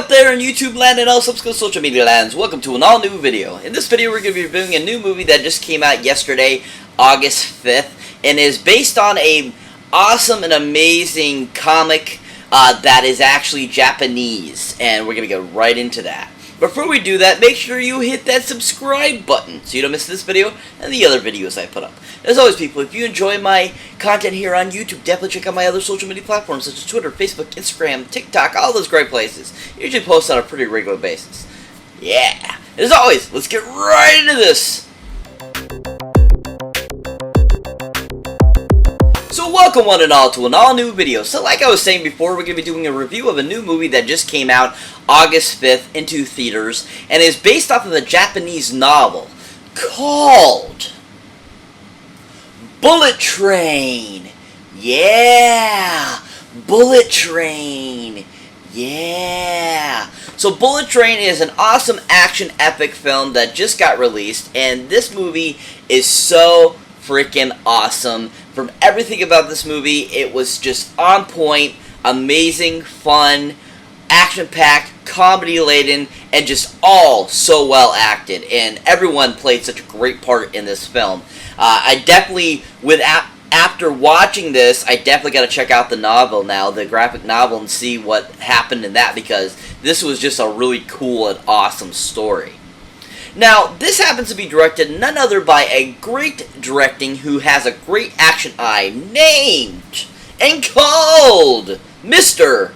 out there in YouTube land and all subsequent social media lands? Welcome to an all-new video. In this video, we're going to be reviewing a new movie that just came out yesterday, August 5th, and is based on a awesome and amazing comic that is actually Japanese, and we're going to get right into that. Before we do that, make sure you hit that subscribe button so you don't miss this video and the other videos I put up. As always, people, if you enjoy my content here on YouTube, definitely check out my other social media platforms such as Twitter, Facebook, Instagram, TikTok, all those great places. I usually post on a pretty regular basis. Yeah! As always, let's get right into this! So welcome one and all to an all-new video. So like I was saying before, we're going to be doing a review of a new movie that just came out August 5th into theaters, and is based off of a Japanese novel called Bullet Train. Yeah! Bullet Train. Yeah! So Bullet Train is an awesome action epic film that just got released, and this movie is so freaking awesome. From everything about this movie, it was just on point, amazing, fun, action-packed, comedy-laden, and just all so well acted. And everyone played such a great part in this film. I definitely, after watching this, I definitely got to check out the novel now, the graphic novel, and see what happened in that, because this was just a really cool and awesome story. Now, this happens to be directed none other by a great directing who has a great action eye, named and called Mr.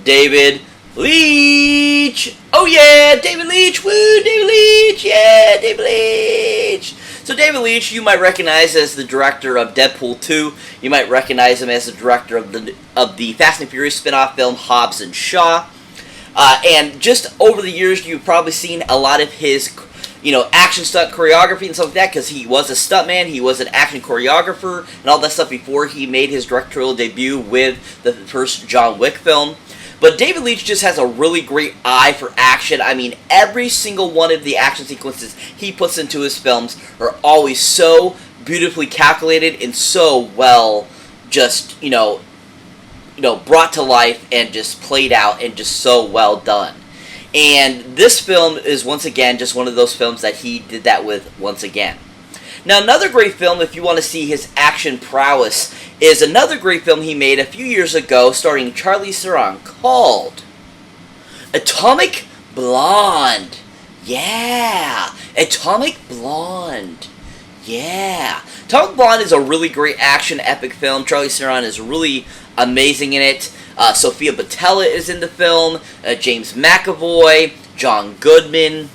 David Leitch. Oh yeah, David Leitch, woo, David Leitch, yeah, David Leitch. So David Leitch, you might recognize as the director of Deadpool 2. You might recognize him as the director of the Fast and Furious spin-off film Hobbs and Shaw. And just over the years, you've probably seen a lot of his action stunt choreography and stuff like that, because he was a stuntman, he was an action choreographer, and all that stuff before he made his directorial debut with the first John Wick film. But David Leitch just has a really great eye for action. I mean, every single one of the action sequences he puts into his films are always so beautifully calculated and so well just, brought to life and just played out and just so well done. And this film is, once again, just one of those films that he did that with once again. Now, another great film, if you want to see his action prowess, is another great film he made a few years ago starring Charlize Theron called Atomic Blonde. Yeah! Atomic Blonde. Yeah! Atomic Blonde is a really great action epic film. Charlize Theron is really amazing in it. Sophia Boutella is in the film, James McAvoy, John Goodman.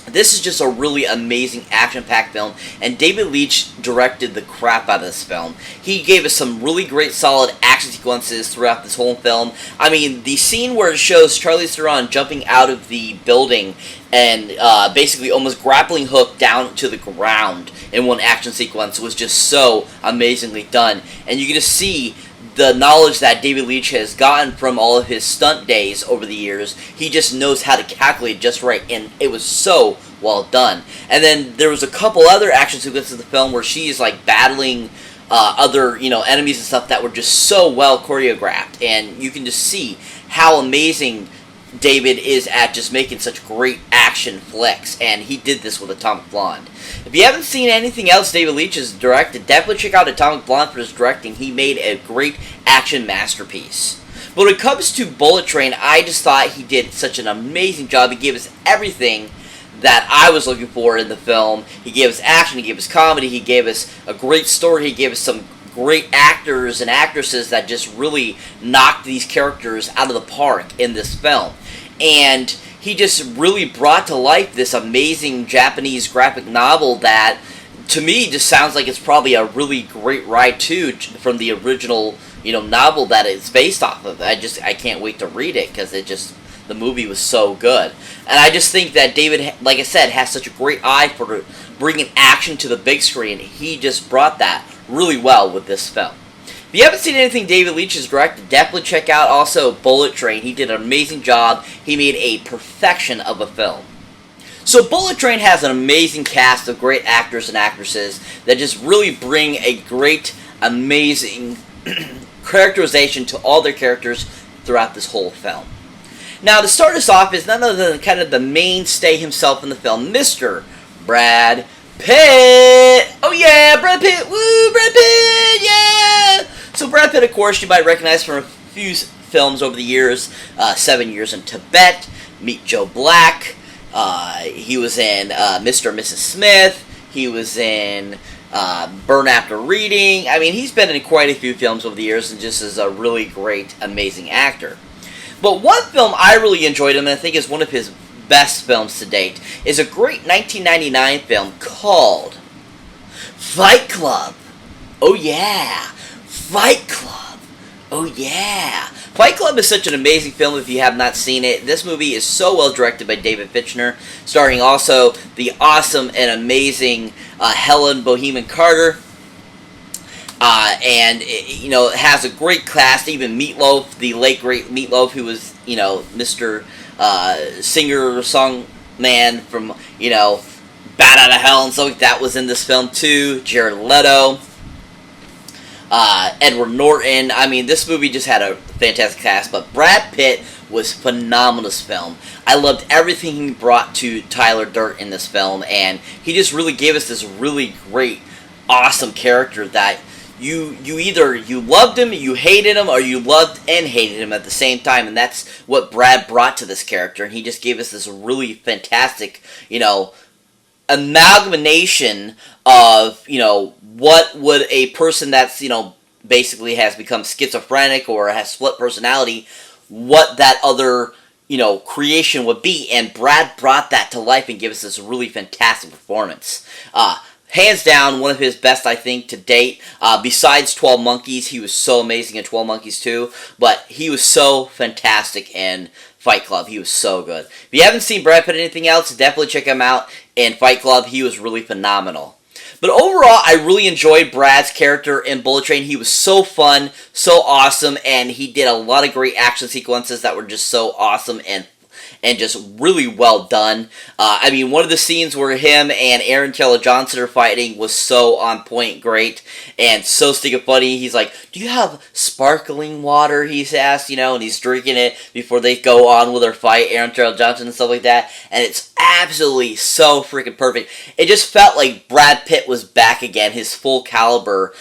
This is just a really amazing action-packed film, and David Leitch directed the crap out of this film. He gave us some really great solid action sequences throughout this whole film. I mean, the scene where it shows Charlize Theron jumping out of the building and basically almost grappling hook down to the ground in one action sequence was just so amazingly done. And you get to see the knowledge that David Leitch has gotten from all of his stunt days over the years. He just knows how to calculate just right, and it was so well done. And then there was a couple other action sequences in the film where she's like battling other enemies and stuff that were just so well choreographed, and you can just see how amazing David is at just making such great action flicks, and he did this with Atomic Blonde. If you haven't seen anything else David Leitch has directed, definitely check out Atomic Blonde for his directing. He made a great action masterpiece. But when it comes to Bullet Train, I just thought he did such an amazing job. He gave us everything that I was looking for in the film. He gave us action, he gave us comedy, he gave us a great story, he gave us some great actors and actresses that just really knocked these characters out of the park in this film. And he just really brought to life this amazing Japanese graphic novel that, to me, just sounds like it's probably a really great ride, too, from the original, novel that it's based off of. I can't wait to read it, because the movie was so good. And I just think that David, like I said, has such a great eye for bringing action to the big screen. He just brought that really well with this film. If you haven't seen anything David Leitch has directed, definitely check out also Bullet Train. He did an amazing job. He made a perfection of a film. So Bullet Train has an amazing cast of great actors and actresses that just really bring a great, amazing characterization to all their characters throughout this whole film. Now, to start us off is none other than kind of the mainstay himself in the film, Mr. Brad Pitt! Oh yeah, Brad Pitt! Woo, Brad Pitt! Yeah! So Brad Pitt, of course, you might recognize from a few films over the years. 7 Years in Tibet, Meet Joe Black. He was in Mr. and Mrs. Smith. He was in Burn After Reading. I mean, he's been in quite a few films over the years and just is a really great, amazing actor. But one film I really enjoyed him, and I think is one of his best films to date, is a great 1999 film called Fight Club. Oh yeah, Fight Club. Oh yeah. Fight Club is such an amazing film if you have not seen it. This movie is so well directed by David Fincher, starring also the awesome and amazing Helen Boheman Carter. And it has a great cast. Even Meatloaf, the late great Meatloaf, who was Mr. Singer song man from Bat Out of Hell and stuff like that, was in this film too. Jared Leto, Edward Norton. I mean, this movie just had a fantastic cast. But Brad Pitt was phenomenal in this film. I loved everything he brought to Tyler Durden in this film, and he just really gave us this really great, awesome character that you either loved him, you hated him, or you loved and hated him at the same time. And that's what Brad brought to this character, and he just gave us this really fantastic, amalgamation of, what would a person that's, basically has become schizophrenic or has split personality, what that other, creation would be. And Brad brought that to life and gave us this really fantastic performance. Hands down, one of his best, I think, to date. Besides 12 Monkeys, he was so amazing in 12 Monkeys too, but he was so fantastic in Fight Club. He was so good. If you haven't seen Brad Pitt in anything else, definitely check him out in Fight Club. He was really phenomenal. But overall, I really enjoyed Brad's character in Bullet Train. He was so fun, so awesome, and he did a lot of great action sequences that were just so awesome and just really well done. I mean, one of the scenes where him and Aaron Taylor Johnson are fighting was so on point great and so stinking funny. He's like, "Do you have sparkling water?" he's asked, and he's drinking it before they go on with their fight, Aaron Taylor Johnson and stuff like that. And it's absolutely so freaking perfect. It just felt like Brad Pitt was back again, his full caliber,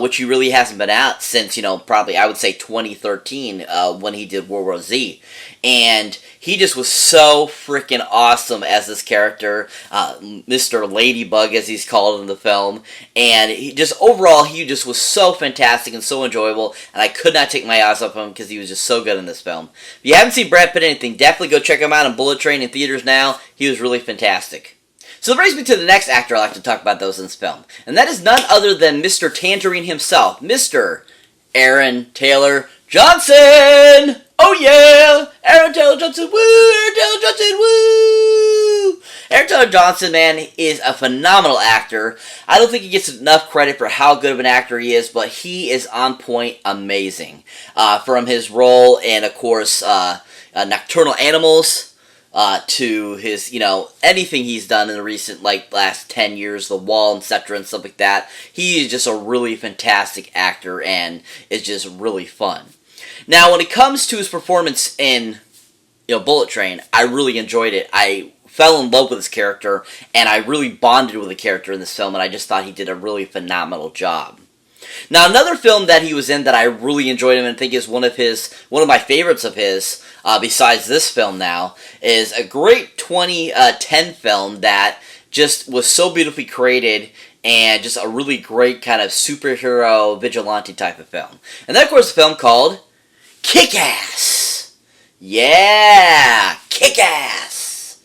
which he really hasn't been out since, probably I would say 2013 when he did World War Z. And he just was so freaking awesome as this character, Mr. Ladybug as he's called in the film, and he just was so fantastic and so enjoyable, and I could not take my eyes off him because he was just so good in this film. If you haven't seen Brad Pitt in anything, definitely go check him out on Bullet Train in theaters now. He was really fantastic. So that brings me to the next actor I'd like to talk about those in this film, and that is none other than Mr. Tangerine himself, Mr. Aaron Taylor Johnson! Oh yeah! Aaron Taylor Johnson, woo! Aaron Taylor Johnson, woo! Aaron Taylor Johnson, man, is a phenomenal actor. I don't think he gets enough credit for how good of an actor he is, but he is on point amazing. From his role in, of course, Nocturnal Animals, to his, anything he's done in the recent, last 10 years, The Wall, etc., and stuff like that. He is just a really fantastic actor and is just really fun. Now, when it comes to his performance in, Bullet Train, I really enjoyed it. I fell in love with his character, and I really bonded with the character in this film, and I just thought he did a really phenomenal job. Now, another film that he was in that I really enjoyed him and think is one of my favorites of his, besides this film now, is a great 2010 film that just was so beautifully created and just a really great kind of superhero vigilante type of film. And that, of course, is a film called Kick-Ass! Yeah! Kick-Ass!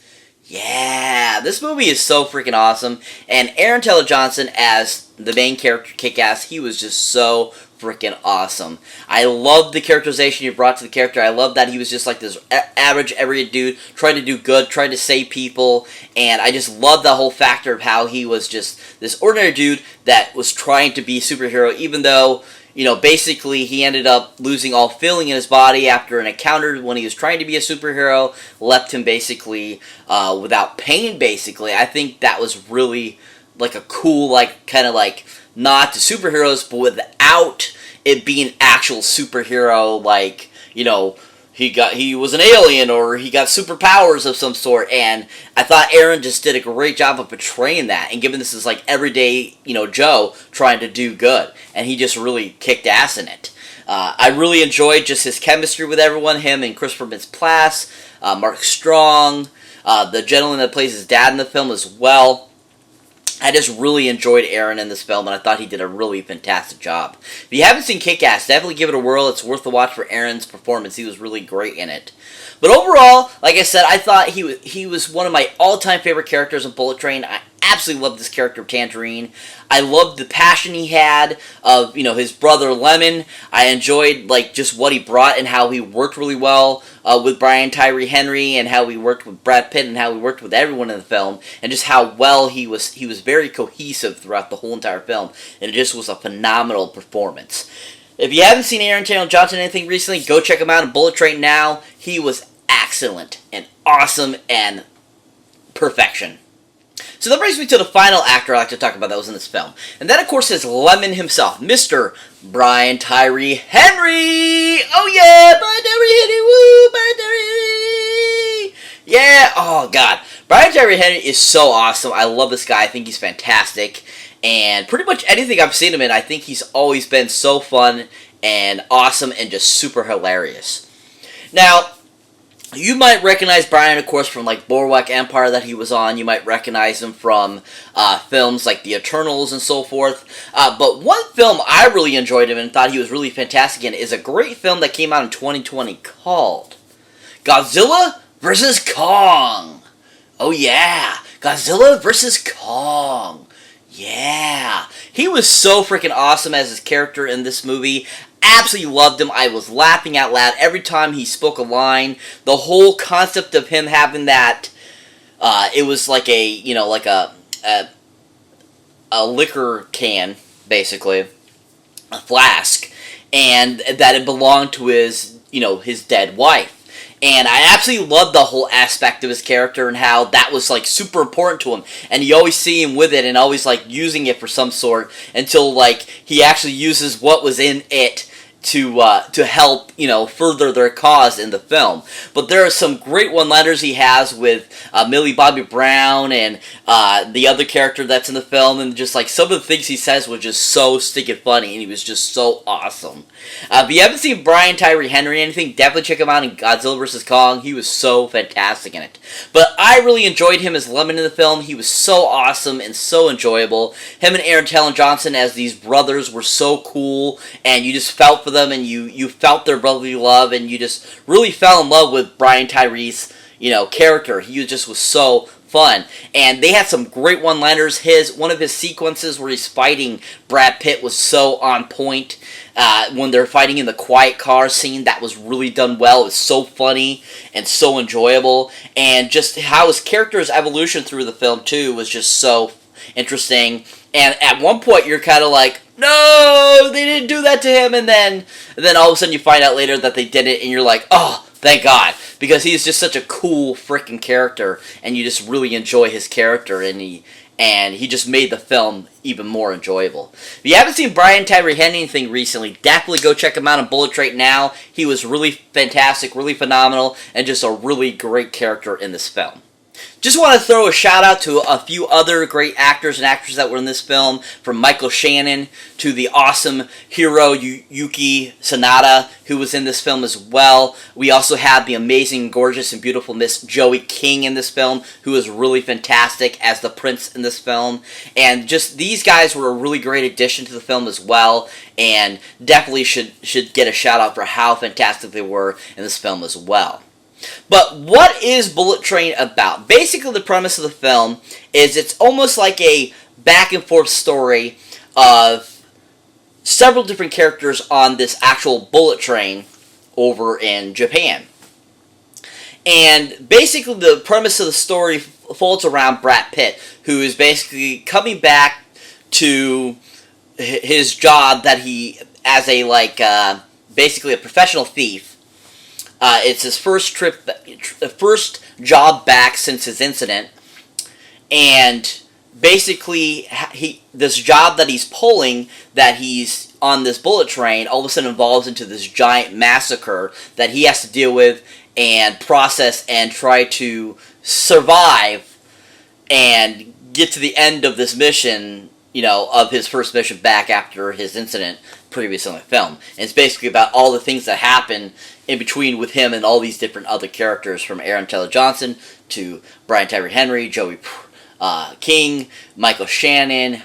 Yeah! This movie is so freaking awesome, and Aaron Taylor Johnson as the main character, Kick-Ass, he was just so freaking awesome. I love the characterization he brought to the character. I love that he was just like this average, everyday dude, trying to do good, trying to save people, and I just love the whole factor of how he was just this ordinary dude that was trying to be a superhero, even though, basically he ended up losing all feeling in his body after an encounter when he was trying to be a superhero, left him basically without pain, basically. I think that was really like a cool, kind of nod to superheroes, but without it being actual superhero, he was an alien or he got superpowers of some sort, and I thought Aaron just did a great job of portraying that and giving this as like everyday Joe trying to do good, and he just really kicked ass in it. I really enjoyed just his chemistry with everyone, him and Christopher Mintz-Plasse, Mark Strong, the gentleman that plays his dad in the film as well. I just really enjoyed Aaron in this film, and I thought he did a really fantastic job. If you haven't seen Kick-Ass, definitely give it a whirl. It's worth the watch for Aaron's performance. He was really great in it. But overall, like I said, I thought he was one of my all-time favorite characters in Bullet Train. I absolutely loved this character of Tangerine. I loved the passion he had of, his brother Lemon. I enjoyed, just what he brought and how he worked really well with Brian Tyree Henry, and how he worked with Brad Pitt, and how he worked with everyone in the film, and just how well he was very cohesive throughout the whole entire film, and it just was a phenomenal performance. If you haven't seen Aaron Taylor Johnson anything recently, go check him out in Bullet Train now. He was excellent and awesome and perfection. So that brings me to the final actor I like to talk about that was in this film. And that, of course, is Lemon himself, Mr. Brian Tyree Henry! Oh, yeah! Brian Tyree Henry! Woo! Brian Tyree! Yeah! Oh, God. Brian Tyree Henry is so awesome. I love this guy. I think he's fantastic. And pretty much anything I've seen him in, I think he's always been so fun and awesome and just super hilarious. Now, you might recognize Brian, of course, from Boardwalk Empire that he was on. You might recognize him from films like The Eternals and so forth. But one film I really enjoyed him and thought he was really fantastic in is a great film that came out in 2020 called Godzilla vs. Kong. Oh yeah, Godzilla vs. Kong. Yeah. He was so freaking awesome as his character in this movie. Absolutely loved him. I was laughing out loud every time he spoke a line. The whole concept of him having that, it was like a liquor can, basically, a flask, and that it belonged to his dead wife. And I absolutely loved the whole aspect of his character and how that was super important to him. And you always see him with it and always using it for some sort until he actually uses what was in it to help, further their cause in the film. But there are some great one-liners he has with Millie Bobby Brown and the other character that's in the film, and just some of the things he says was just so stinking funny, and he was just so awesome. If you haven't seen Brian Tyree Henry or anything, definitely check him out in Godzilla vs. Kong. He was so fantastic in it. But I really enjoyed him as Lemon in the film. He was so awesome and so enjoyable. Him and Aaron Taylor Johnson as these brothers were so cool, and you just felt for them, and you felt their brotherly love, and you just really fell in love with Brian Tyree's character. He just was so fun, and they had some great one-liners. One of his sequences where he's fighting Brad Pitt was so on point. When they're fighting in the quiet car scene, that was really done well. It was so funny and so enjoyable, and just how his character's evolution through the film too was just so interesting. And at one point you're kind of like, no, they didn't do that to him, and then all of a sudden you find out later that they did it, and you're like, oh, thank God, because he's just such a cool freaking character, and you just really enjoy his character, and he just made the film even more enjoyable. If you haven't seen Brian Tyree Henry anything recently, definitely go check him out on Bullet Train now. He was really fantastic, really phenomenal, and just a really great character in this film. Just want to throw a shout out to a few other great actors and actresses that were in this film, from Michael Shannon to the awesome hero Yuki Sanada, who was in this film as well. We also have the amazing, gorgeous, and beautiful Miss Joey King in this film, who was really fantastic as the prince in this film. And just these guys were a really great addition to the film as well, and definitely should get a shout out for how fantastic they were in this film as well. But what is Bullet Train about? Basically, the premise of the film is it's almost like a back and forth story of several different characters on this actual bullet train over in Japan. And basically, the premise of the story folds around Brad Pitt, who is basically coming back to his job that he, as a basically a professional thief. It's his first job back since his incident, and basically this job that he's pulling, that he's on this bullet train all of a sudden evolves into this giant massacre that he has to deal with and process and try to survive and get to the end of this mission, of his first mission back after his incident previously in the film. And it's basically about all the things that happen in between with him and all these different other characters, from Aaron Taylor Johnson to Brian Tyree Henry, Joey King, Michael Shannon,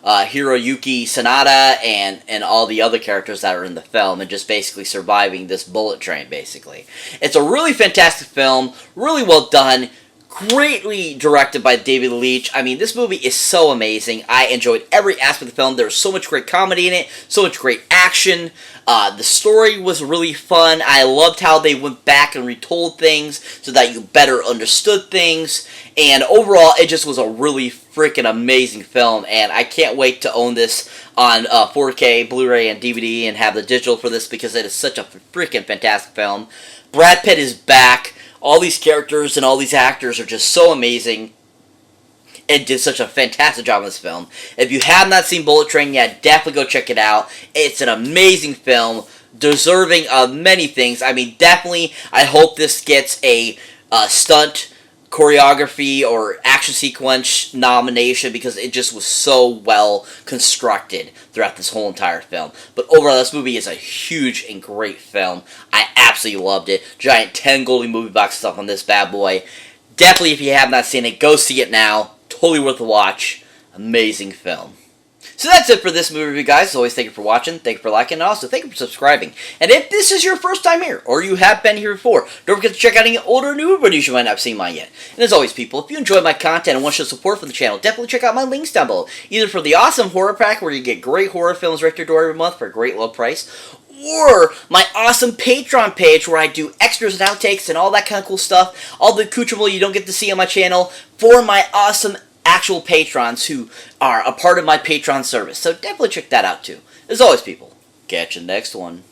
Hiroyuki Sanada, and all the other characters that are in the film, and just basically surviving this bullet train, basically. It's a really fantastic film, really well done, greatly directed by David Leitch. I mean, this movie is so amazing. I enjoyed every aspect of the film. There was so much great comedy in it, so much great action. The story was really fun. I loved how they went back and retold things so that you better understood things. And overall, it just was a really freaking amazing film. And I can't wait to own this on 4K, Blu-ray, and DVD and have the digital for this, because it is such a freaking fantastic film. Brad Pitt is back. All these characters and all these actors are just so amazing and did such a fantastic job in this film. If you have not seen Bullet Train yet, definitely go check it out. It's an amazing film, deserving of many things. I mean, definitely, I hope this gets a stunt choreography or action sequence nomination, because it just was so well constructed throughout this whole entire film. But overall, this movie is a huge and great film. I absolutely loved it. Giant 10 Golden Movie Box stuff on this bad boy. Definitely, if you have not seen it, go see it now. Totally worth a watch. Amazing film. So that's it for this movie review, guys. As always, thank you for watching, thank you for liking, and also thank you for subscribing. And if this is your first time here, or you have been here before, don't forget to check out any older or newer videos you might not have seen mine yet. And as always, people, if you enjoy my content and want to show support for the channel, definitely check out my links down below. Either for the awesome horror pack, where you get great horror films right to your door every month for a great low price, or my awesome Patreon page, where I do extras and outtakes and all that kind of cool stuff, all the accoutrement you don't get to see on my channel, for my awesome actual patrons who are a part of my Patreon service. So definitely check that out too. As always, people, catch you next one.